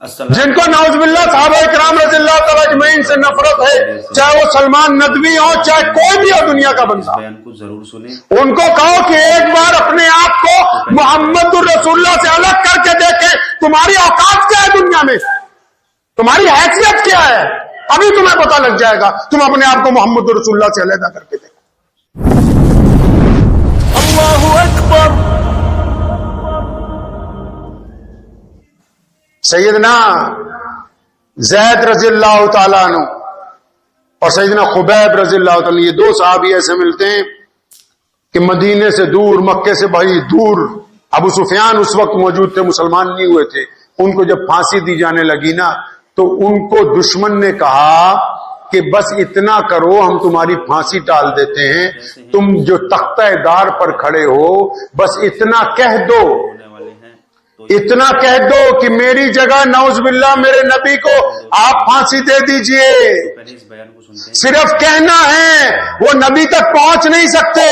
جن کو نعوذ باللہ صحابہ کرام رضی اللہ تعالیٰ اجمعین سے نفرت ہے، چاہے وہ سلمان ندوی ہو، چاہے کوئی بھی ہو دنیا کا بندہ، ان کو کہو کہ ایک بار اپنے آپ کو محمد الرسول اللہ سے الگ کر کے دیکھیں، تمہاری اوقات کیا ہے دنیا میں، تمہاری حیثیت کیا ہے، ابھی تمہیں پتہ لگ جائے گا۔ تم اپنے آپ کو محمد الرسول اللہ سے علیحدہ کر کے دیکھو۔ اللہ اکبر۔ سیدنا زید رضی اللہ تعالیٰ عنہ اور سیدنا خبیب رضی اللہ تعالیٰ عنہ، یہ دو صحابی ایسے ملتے ہیں کہ مدینے سے دور، مکے سے بڑی دور، ابو سفیان اس وقت موجود تھے، مسلمان نہیں ہوئے تھے۔ ان کو جب پھانسی دی جانے لگی نا تو ان کو دشمن نے کہا کہ بس اتنا کرو، ہم تمہاری پھانسی ٹال دیتے ہیں، تم جو تختہ دار پر کھڑے ہو بس اتنا کہہ دو، اتنا کہہ دو کہ میری جگہ نعوذ باللہ میرے نبی کو آپ پھانسی دے دیجئے۔ صرف کہنا ہے، وہ نبی تک پہنچ نہیں سکتے۔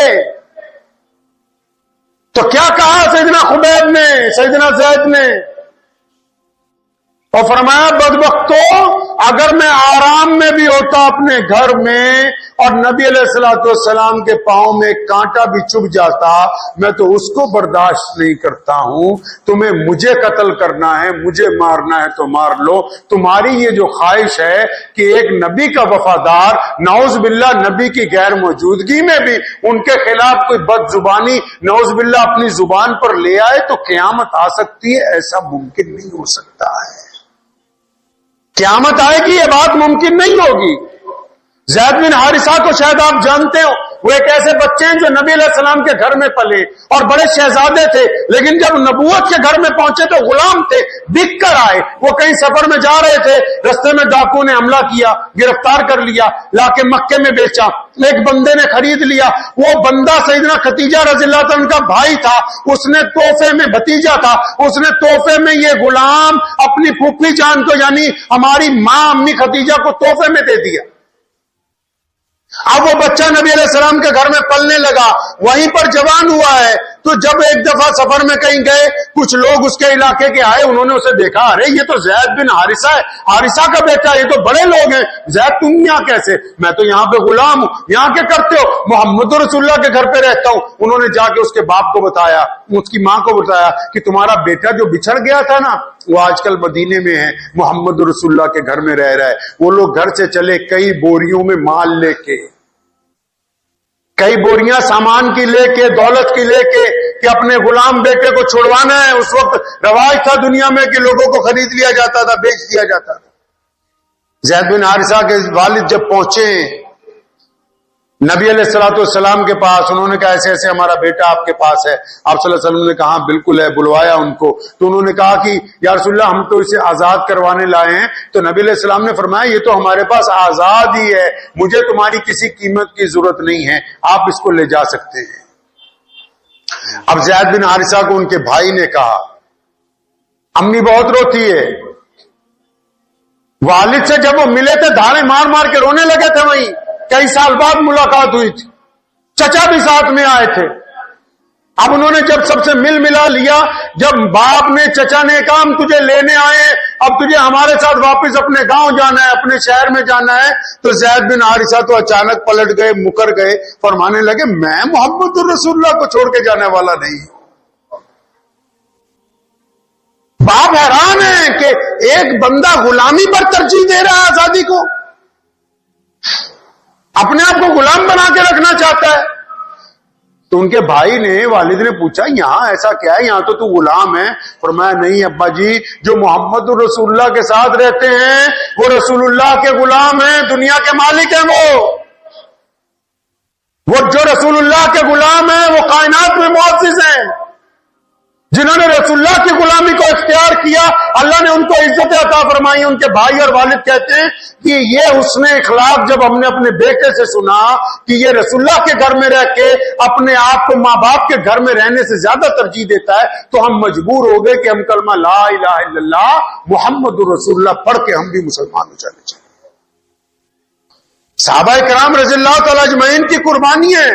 تو کیا کہا سیدنا خبیب نے، سیدنا زید نے، اور فرمایا بدبختو، اگر میں آرام میں بھی ہوتا اپنے گھر میں اور نبی علیہ الصلوۃ والسلام کے پاؤں میں کانٹا بھی چبھ جاتا، میں تو اس کو برداشت نہیں کرتا ہوں۔ تمہیں مجھے قتل کرنا ہے، مجھے مارنا ہے تو مار لو۔ تمہاری یہ جو خواہش ہے کہ ایک نبی کا وفادار نعوذ باللہ نبی کی غیر موجودگی میں بھی ان کے خلاف کوئی بد زبانی نعوذ باللہ اپنی زبان پر لے آئے تو قیامت آ سکتی ہے، ایسا ممکن نہیں ہو سکتا ہے۔ قیامت آئے گی، یہ بات ممکن نہیں ہوگی۔ زید بن حارثہ کو شاید آپ جانتے ہو، وہ ایک ایسے بچے ہیں جو نبی علیہ السلام کے گھر میں پلے اور بڑے شہزادے تھے، لیکن جب نبوت کے گھر میں پہنچے تو غلام تھے، بک کر آئے۔ وہ کہیں سفر میں جا رہے تھے، رستے میں ڈاکو نے حملہ کیا، گرفتار کر لیا، لا کے مکے میں بیچا۔ ایک بندے نے خرید لیا، وہ بندہ سیدنا خدیجہ رضی اللہ عنہ کا بھائی تھا، اس نے تحفے میں، بھتیجا تھا، اس نے تحفے میں یہ غلام اپنی پھوپھی جان کو، یعنی ہماری ماں امی خدیجہ کو تحفے میں دے دیا۔ اب وہ بچہ نبی علیہ السلام کے گھر میں پلنے لگا، وہیں پر جوان ہوا ہے۔ تو جب ایک دفعہ سفر میں کہیں گئے، کچھ لوگ اس کے علاقے کے آئے، انہوں نے اسے دیکھا، ارے یہ تو زید بن حارثہ ہے، حارثہ کا بیٹا، یہ تو بڑے لوگ ہیں، زید تم یہاں کیسے؟ میں تو یہاں پہ غلام ہوں۔ یہاں کے کرتے ہو؟ محمد رسول اللہ کے گھر پہ رہتا ہوں۔ انہوں نے جا کے اس کے باپ کو بتایا، اس کی ماں کو بتایا کہ تمہارا بیٹا جو بچھڑ گیا تھا نا، وہ آج کل مدینے میں ہے، محمد رسول اللہ کے گھر میں رہ رہا ہے۔ وہ لوگ گھر سے چلے کئی بوریوں میں مال لے کے، کئی بوریاں سامان کی لے کے، دولت کی لے کے، کہ اپنے غلام بیٹے کو چھڑوانا ہے۔ اس وقت رواج تھا دنیا میں کہ لوگوں کو خرید لیا جاتا تھا، بیچ دیا جاتا تھا۔ زید بن حارثہ کے والد جب پہنچے نبی علیہ الصلوۃ والسلام کے پاس، انہوں نے کہا ایسے ایسے ہمارا بیٹا آپ کے پاس ہے۔ آپ صلی اللہ علیہ وسلم نے کہا بالکل ہے، بلوایا ان کو۔ تو انہوں نے کہا کہ یا رسول اللہ ہم تو اسے آزاد کروانے لائے ہیں۔ تو نبی علیہ السلام نے فرمایا یہ تو ہمارے پاس آزاد ہی ہے، مجھے تمہاری کسی قیمت کی ضرورت نہیں ہے، آپ اس کو لے جا سکتے ہیں۔ اب زید بن حارثہ کو ان کے بھائی نے کہا، امی بہت روتی ہے۔ والد سے جب وہ ملے تھے دھاڑے مار مار کے رونے لگے تھے، وہیں کئی سال بعد ملاقات ہوئی تھی، چچا بھی ساتھ میں آئے تھے۔ اب انہوں نے جب سب سے مل ملا لیا، جب باپ نے، چچا نے کہا ہم تجھے لینے آئے، اب تجھے ہمارے ساتھ واپس اپنے گاؤں جانا ہے، اپنے شہر میں جانا ہے، تو زید بن حارثہ تو اچانک پلٹ گئے، مکر گئے، فرمانے لگے میں محمد الرسول اللہ کو چھوڑ کے جانے والا نہیں ہوں۔ باپ حیران ہے کہ ایک بندہ غلامی پر ترجیح دے رہا ہے آزادی کو، اپنے آپ کو غلام بنا کے رکھنا چاہتا ہے۔ تو ان کے بھائی نے، والد نے پوچھا یہاں ایسا کیا ہے، یہاں تو تو غلام ہے؟ فرمایا نہیں ابا جی، جو محمد رسول اللہ کے ساتھ رہتے ہیں وہ رسول اللہ کے غلام ہیں، دنیا کے مالک ہیں۔ وہ جو رسول اللہ کے غلام ہیں وہ کائنات میں معزز ہیں۔ جنہوں نے رسول اللہ کی غلامی کو اختیار کیا، اللہ نے ان کو عزت عطا فرمائی۔ ان کے بھائی اور والد کہتے ہیں کہ یہ حسن اخلاق جب ہم نے اپنے بیٹے سے سنا کہ یہ رسول اللہ کے گھر میں رہ کے اپنے آپ کو ماں باپ کے گھر میں رہنے سے زیادہ ترجیح دیتا ہے، تو ہم مجبور ہو گئے کہ ہم کلمہ لا الہ الا اللہ محمد رسول اللہ پڑھ کے ہم بھی مسلمان ہو جانے چاہیے۔ صحابہ کرام رضی اللہ تعالی اجمعین کی قربانی ہے،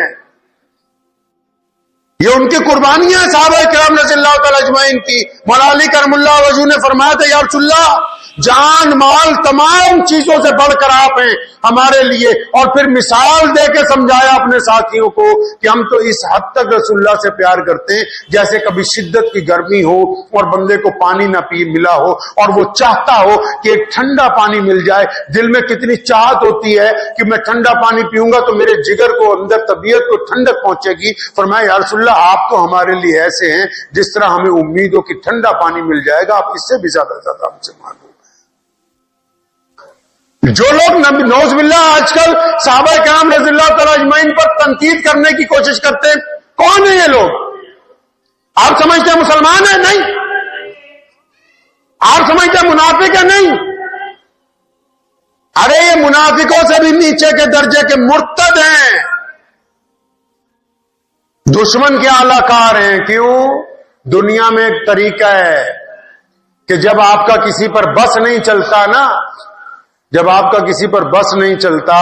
یہ ان کی قربانیاں ہیں صحابہ کرام رضی اللہ تعالی اجمعین کی. مولا علی کرم اللہ وجہ نے فرمایا تھا یا رسول اللہ جان مال تمام چیزوں سے بڑھ کر آپ ہیں ہمارے لیے. اور پھر مثال دے کے سمجھایا اپنے ساتھیوں کو کہ ہم تو اس حد تک رسول اللہ سے پیار کرتے ہیں جیسے کبھی شدت کی گرمی ہو اور بندے کو پانی نہ ملا ہو اور وہ چاہتا ہو کہ ایک ٹھنڈا پانی مل جائے. دل میں کتنی چاہت ہوتی ہے کہ میں ٹھنڈا پانی پیوں گا تو میرے جگر کو اندر طبیعت کو ٹھنڈک پہنچے گی. فرمایا یا رسول اللہ آپ تو ہمارے لیے ایسے ہیں جس طرح ہمیں امید ہو کہ ٹھنڈا پانی مل جائے گا, آپ اس سے بھی زیادہ ہم سے مانو. جو لوگ نعوذ باللہ آج کل صحابہ کرام رضی اللہ تعالی اجمعین پر تنقید کرنے کی کوشش کرتے ہیں, کون ہیں یہ لوگ؟ آپ سمجھتے ہیں مسلمان ہیں؟ نہیں. آپ سمجھتے ہیں منافق ہیں؟ نہیں. ارے یہ منافقوں سے بھی نیچے کے درجے کے مرتد ہیں, دشمن کے اعلی کار ہیں. کیوں؟ دنیا میں ایک طریقہ ہے کہ جب آپ کا کسی پر بس نہیں چلتا نا, جب آپ کا کسی پر بس نہیں چلتا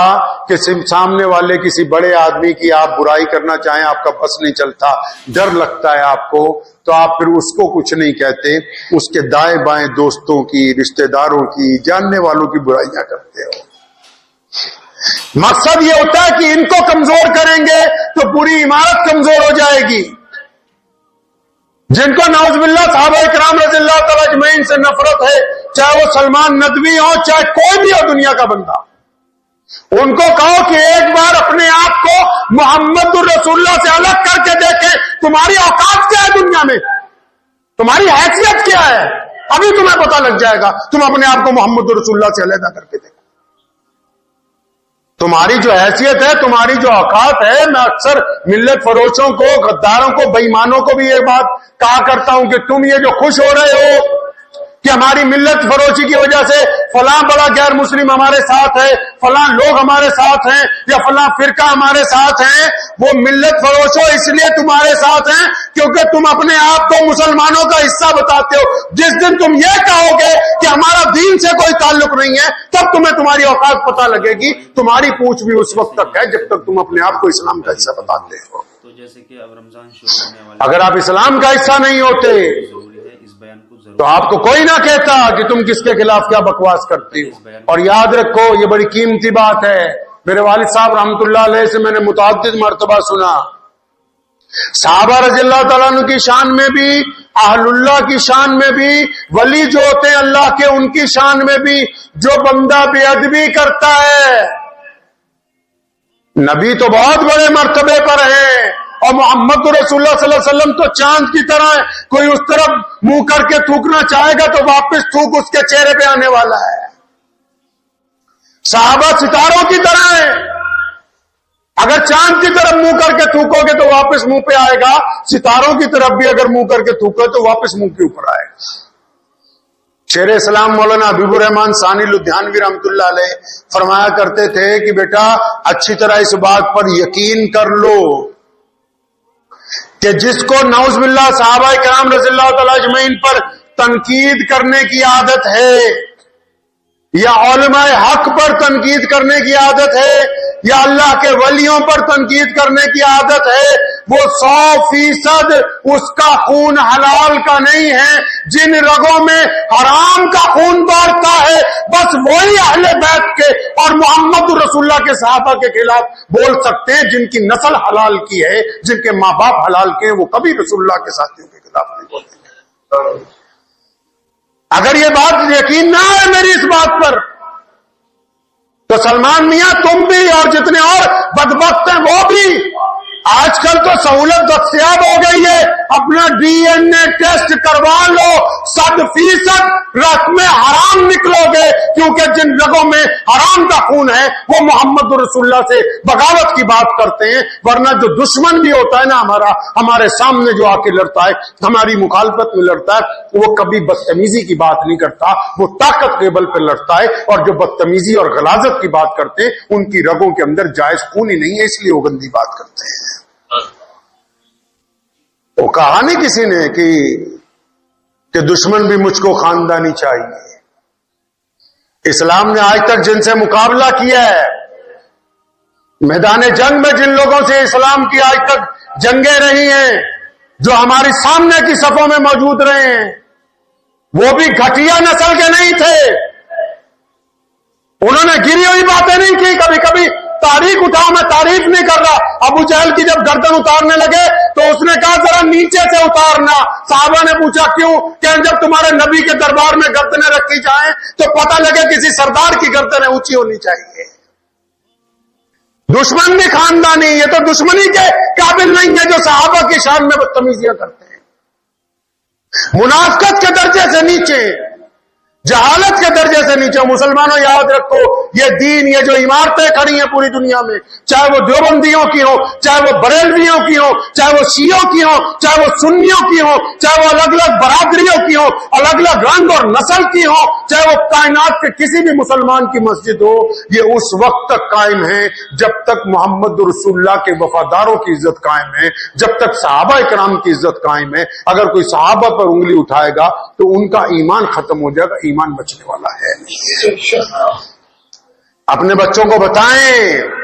کہ سامنے والے کسی بڑے آدمی کی آپ برائی کرنا چاہیں, آپ کا بس نہیں چلتا, ڈر لگتا ہے آپ کو, تو آپ پھر اس کو کچھ نہیں کہتے, اس کے دائیں بائیں دوستوں کی, رشتہ داروں کی, جاننے والوں کی برائیاں کرتے ہو. مقصد یہ ہوتا ہے کہ ان کو کمزور کریں گے تو پوری عمارت کمزور ہو جائے گی. جن کو نعوذ باللہ صحابہ کرام رضی اللہ تعالی اجمعین سے نفرت ہے, چاہے وہ سلمان ندوی ہو چاہے کوئی بھی ہو دنیا کا بندہ, ان کو کہو کہ ایک بار اپنے آپ کو محمد الرسول اللہ سے الگ کر کے دیکھیں, تمہاری اوقات کیا ہے دنیا میں, تمہاری حیثیت کیا ہے, ابھی تمہیں پتہ لگ جائے گا. تم اپنے آپ کو محمد الرسول اللہ سے علیحدہ کر کے دیکھو, تمہاری جو حیثیت ہے, تمہاری جو اوقات ہے. میں اکثر ملت فروشوں کو, غداروں کو, بے ایمانوں کو بھی یہ بات کہا کرتا ہوں کہ تم یہ جو خوش ہو رہے ہو کہ ہماری ملت فروشی کی وجہ سے فلاں بڑا غیر مسلم ہمارے ساتھ ہے, فلاں لوگ ہمارے ساتھ ہیں, یا فلاں فرقہ ہمارے ساتھ ہیں, وہ ملت فروشوں اس لیے تمہارے ساتھ ہیں کیونکہ تم اپنے آپ کو مسلمانوں کا حصہ بتاتے ہو. جس دن تم یہ کہو گے کہ ہمارا دین سے کوئی تعلق نہیں ہے, تب تمہیں تمہاری اوقات پتہ لگے گی. تمہاری پوچھ بھی اس وقت تک ہے جب تک تم اپنے آپ کو اسلام کا حصہ بتاتے ہو. تو جیسے کہ اب رمضان شروع ہونے والا, اگر آپ اسلام کا حصہ نہیں ہوتے تو آپ کو کوئی نہ کہتا کہ تم کس کے خلاف کیا بکواس کرتی ہو. اور یاد رکھو یہ بڑی قیمتی بات ہے, میرے والد صاحب رحمت اللہ علیہ سے میں نے متعدد مرتبہ سنا, صحابہ رضی اللہ تعالیٰ عنہ کی شان میں بھی, اہل اللہ کی شان میں بھی, ولی جو ہوتے ہیں اللہ کے ان کی شان میں بھی, جو بندہ بے ادبی کرتا ہے, نبی تو بہت بڑے مرتبے پر ہیں اور محمد رسول اللہ صلی اللہ علیہ وسلم تو چاند کی طرح ہے, کوئی اس طرف منہ کر کے تھوکنا چاہے گا تو واپس تھوک اس کے چہرے پہ آنے والا ہے. صحابہ ستاروں کی طرح ہیں, اگر چاند کی طرف منہ کر کے تھوکو گے تو واپس منہ پہ آئے گا, ستاروں کی طرف بھی اگر منہ کر کے تھوکو تو واپس منہ کے اوپر آئے گا. شیر اسلام مولانا حبیب الرحمان ثانی لدھیانوی رحمت اللہ علیہ فرمایا کرتے تھے کہ بیٹا اچھی طرح اس بات پر یقین کر لو کہ جس کو نعوذ باللہ صحابہ کرام رضی اللہ تعالی اجمعین پر تنقید کرنے کی عادت ہے, یا علماء حق پر تنقید کرنے کی عادت ہے, یا اللہ کے ولیوں پر تنقید کرنے کی عادت ہے, وہ 100% اس کا خون حلال کا نہیں ہے. جن رگوں میں حرام کا خون دوڑتا ہے بس وہی اہل بیت کے اور محمد رسول اللہ کے صحابہ کے خلاف بول سکتے ہیں. جن کی نسل حلال کی ہے, جن کے ماں باپ حلال کے ہیں, وہ کبھی رسول اللہ کے ساتھیوں کے خلاف نہیں بولتے. اگر یہ بات یقین نہ ہے میری اس بات پر تو سلمان میاں تم بھی اور جتنے اور بدبخت ہیں وہ بھی, آج کل تو سہولت دستیاب ہو گئی ہے, اپنا ڈی این اے ٹیسٹ کروا لو, 100% رقم حرام نکلو گے, کیونکہ جن رگوں میں حرام کا خون ہے وہ محمد رسول اللہ سے بغاوت کی بات کرتے ہیں. ورنہ جو دشمن بھی ہوتا ہے نا ہمارا, ہمارے سامنے جو آ کے لڑتا ہے, ہماری مخالفت میں لڑتا ہے, وہ کبھی بدتمیزی کی بات نہیں کرتا, وہ طاقت کے بل پہ لڑتا ہے. اور جو بدتمیزی اور غلاظت کی بات کرتے ہیں ان کی رگوں کے اندر جائز خون ہی نہیں ہے, اس لیے وہ گندی بات کرتے ہیں. وہ کہا نہیں کسی نے کہ دشمن بھی مجھ کو خاندانی چاہیے. اسلام نے آج تک جن سے مقابلہ کیا ہے, میدان جنگ میں جن لوگوں سے اسلام کی آج تک جنگیں رہی ہیں جو ہماری سامنے کی صفوں میں موجود رہے ہیں، وہ بھی گھٹیا نسل کے نہیں تھے. انہوں نے گری ہوئی باتیں نہیں کی. کبھی کبھی تاریخ اٹھاؤ، میں تعریف نہیں کر رہا. ابو جہل کی جب گردن اتارنے لگے تو اس نے کہا ذرا نیچے سے اتارنا. صحابہ نے پوچھا کیوں؟ کہ جب تمہارے نبی کے دربار میں گردنیں رکھی جائیں تو پتہ لگے کسی سردار کی گردنیں اونچی ہونی چاہیے. دشمن بھی خاندانی، یہ تو دشمنی کے قابل نہیں ہے جو صحابہ کی شان میں بدتمیزیاں کرتے ہیں. منافقت کے درجے سے نیچے، جہالت کے درجے سے نیچے. مسلمانوں یاد رکھو، یہ دین، یہ جو عمارتیں کھڑی ہیں پوری دنیا میں، چاہے وہ دیوبندیوں کی ہو، چاہے وہ بریلویوں کی ہو، چاہے وہ شیعوں کی ہو، چاہے وہ سنیوں کی ہو، چاہے وہ الگ الگ برادریوں کی ہو، الگ الگ رنگ اور نسل کی ہو، چاہے وہ کائنات کے کسی بھی مسلمان کی مسجد ہو، یہ اس وقت تک قائم ہے جب تک محمد رسول اللہ کے وفاداروں کی عزت قائم ہے، جب تک صحابہ کرام کی عزت قائم ہے. اگر کوئی صحابہ پر انگلی اٹھائے گا تو ان کا ایمان ختم ہو جائے گا، ایمان بچنے والا ہے. اپنے بچوں کو بتائیں،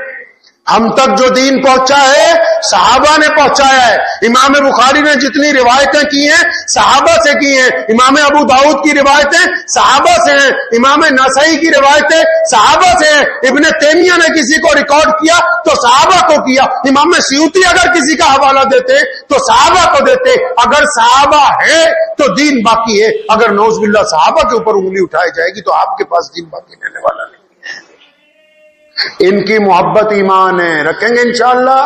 ہم تک جو دین پہنچا ہے صحابہ نے پہنچایا ہے. امام بخاری نے جتنی روایتیں کی ہیں صحابہ سے کی ہیں. امام ابو داؤد کی روایتیں صحابہ سے ہیں. امام نسائی کی روایتیں صحابہ سے ہیں. ابن تیمیہ نے کسی کو ریکارڈ کیا تو صحابہ کو کیا. امام سیوطی اگر کسی کا حوالہ دیتے تو صحابہ کو دیتے. اگر صحابہ ہے تو دین باقی ہے. اگر نعوذ باللہ صحابہ کے اوپر انگلی اٹھائی جائے گی تو آپ کے پاس دین باقی رہنے والا نہیں. ان کی محبت ایمان ہے، رکھیں گے انشاءاللہ.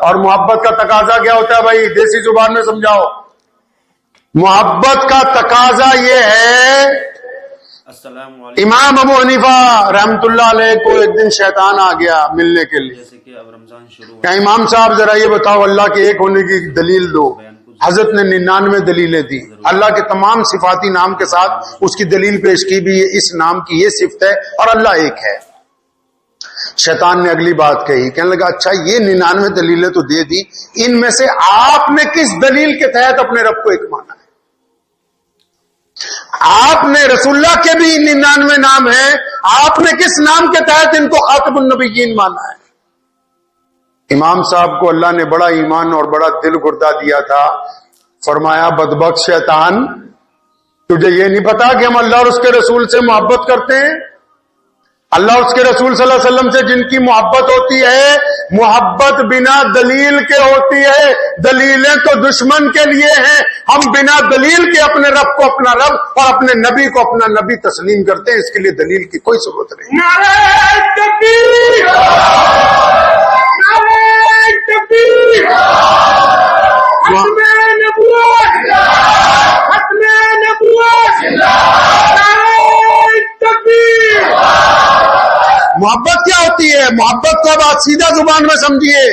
اور محبت کا تقاضا کیا ہوتا ہے بھائی؟ دیسی زبان میں سمجھاؤ. محبت کا تقاضا یہ ہے، السلام علیکم. امام ابو حنیفہ رحمت اللہ علیہ کو ایک دن شیطان آ گیا ملنے کے لیے. جیسے کہ اب رمضان شروع کہ امام صاحب ذرا یہ بتاؤ، اللہ کے ایک ہونے کی دلیل دو. حضرت نے 99 دلیلیں دی. اللہ کے تمام صفاتی نام کے ساتھ اس کی دلیل پیش کی بھی، اس نام کی یہ صفت ہے اور اللہ ایک ہے. شیطان نے اگلی بات کہی، کہنے لگا اچھا یہ 99 دلیلیں تو دے دی، ان میں سے آپ نے کس دلیل کے تحت اپنے رب کو ایک مانا ہے؟ آپ نے رسول اللہ کے بھی 99 نام ہیں، آپ نے کس نام کے تحت ان کو خاتم النبیین مانا ہے؟ امام صاحب کو اللہ نے بڑا ایمان اور بڑا دل گردہ دیا تھا. فرمایا بدبخت شیطان، تجھے یہ نہیں پتا کہ ہم اللہ اور اس کے رسول سے محبت کرتے ہیں؟ اللہ اس کے رسول صلی اللہ علیہ وسلم سے جن کی محبت ہوتی ہے، محبت بنا دلیل کے ہوتی ہے. دلیلیں تو دشمن کے لیے ہیں. ہم بنا دلیل کے اپنے رب کو اپنا رب اور اپنے نبی کو اپنا نبی تسلیم کرتے ہیں. اس کے لیے دلیل کی کوئی ضرورت نہیں. نعرہ تکبیر، نعرہ تکبیر، ختم نبوت، ختم نبوت، نعرہ تکبیر. محبت کیا ہوتی ہے؟ محبت کو اب آپ سیدھا زبان میں سمجھیے.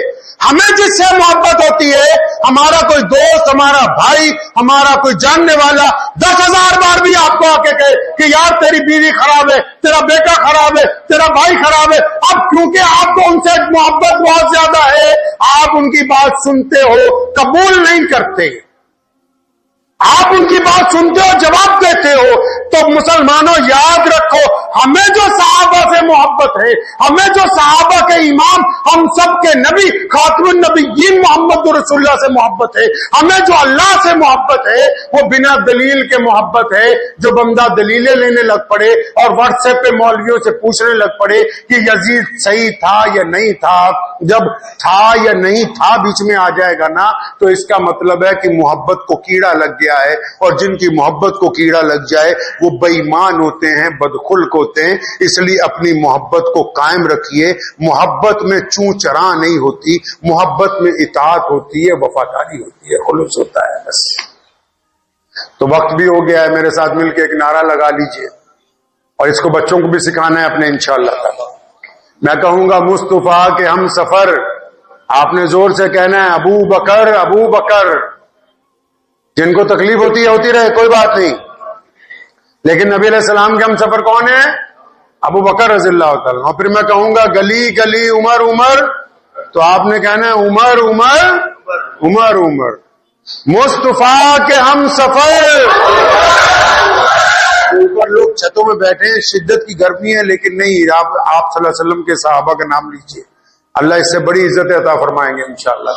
ہمیں جس سے محبت ہوتی ہے، ہمارا کوئی دوست، ہمارا بھائی، ہمارا کوئی جاننے والا 10,000 بار بھی آپ کو آ کے کہے کہ یار تیری بیوی خراب ہے، تیرا بیٹا خراب ہے، تیرا بھائی خراب ہے، اب کیونکہ آپ کو ان سے محبت بہت زیادہ ہے، آپ ان کی بات سنتے ہو، قبول نہیں کرتے. آپ ان کی بات سنتے ہو، جواب دیتے ہو. تو مسلمانوں یاد رکھو، ہمیں جو صحابہ سے محبت ہے، ہمیں جو صحابہ کے امام، ہم سب کے نبی خاتم النبیین محمد رسول اللہ سے محبت ہے، ہمیں جو اللہ سے محبت ہے وہ بنا دلیل کے محبت ہے. جو بندہ دلیلیں لینے لگ پڑے اور واٹس ایپ پہ مولویوں سے پوچھنے لگ پڑے کہ یزید صحیح تھا یا نہیں تھا، جب تھا یا نہیں تھا بیچ میں آ جائے گا نا، تو اس کا مطلب ہے کہ محبت کو کیڑا لگ گیا ہے. اور جن کی محبت کو کیڑا لگ جائے وہ بے ایمان ہوتے ہیں، بدخلق ہوتے ہیں. اس لیے اپنی محبت کو قائم رکھیے. محبت میں چوں چراں نہیں ہوتی، محبت میں اطاعت ہوتی ہے، وفاداری ہوتی ہے، خلوص ہوتا ہے. بس تو وقت بھی ہو گیا ہے، میرے ساتھ مل کے ایک نعرہ لگا لیجئے اور اس کو بچوں کو بھی سکھانا ہے اپنے انشاءاللہ تعالی. میں کہوں گا مصطفیٰ کے ہم سفر، آپ نے زور سے کہنا ہے ابو بکر، ابو بکر. جن کو تکلیف ہوتی ہے ہوتی رہے، کوئی بات نہیں، لیکن نبی علیہ السلام کے ہم سفر کون ہیں؟ ابو بکر رضی اللہ تعالیٰ. اور پھر میں کہوں گا گلی گلی عمر عمر، تو آپ نے کہنا ہے عمر عمر عمر عمر. مصطفیٰ کے ہم سفر. اوپر لوگ چھتوں میں بیٹھے ہیں، شدت کی گرمی ہے، لیکن نہیں، آپ صلی اللہ علیہ وسلم کے صحابہ کا نام لیجئے، اللہ اس سے بڑی عزت عطا فرمائیں گے انشاءاللہ.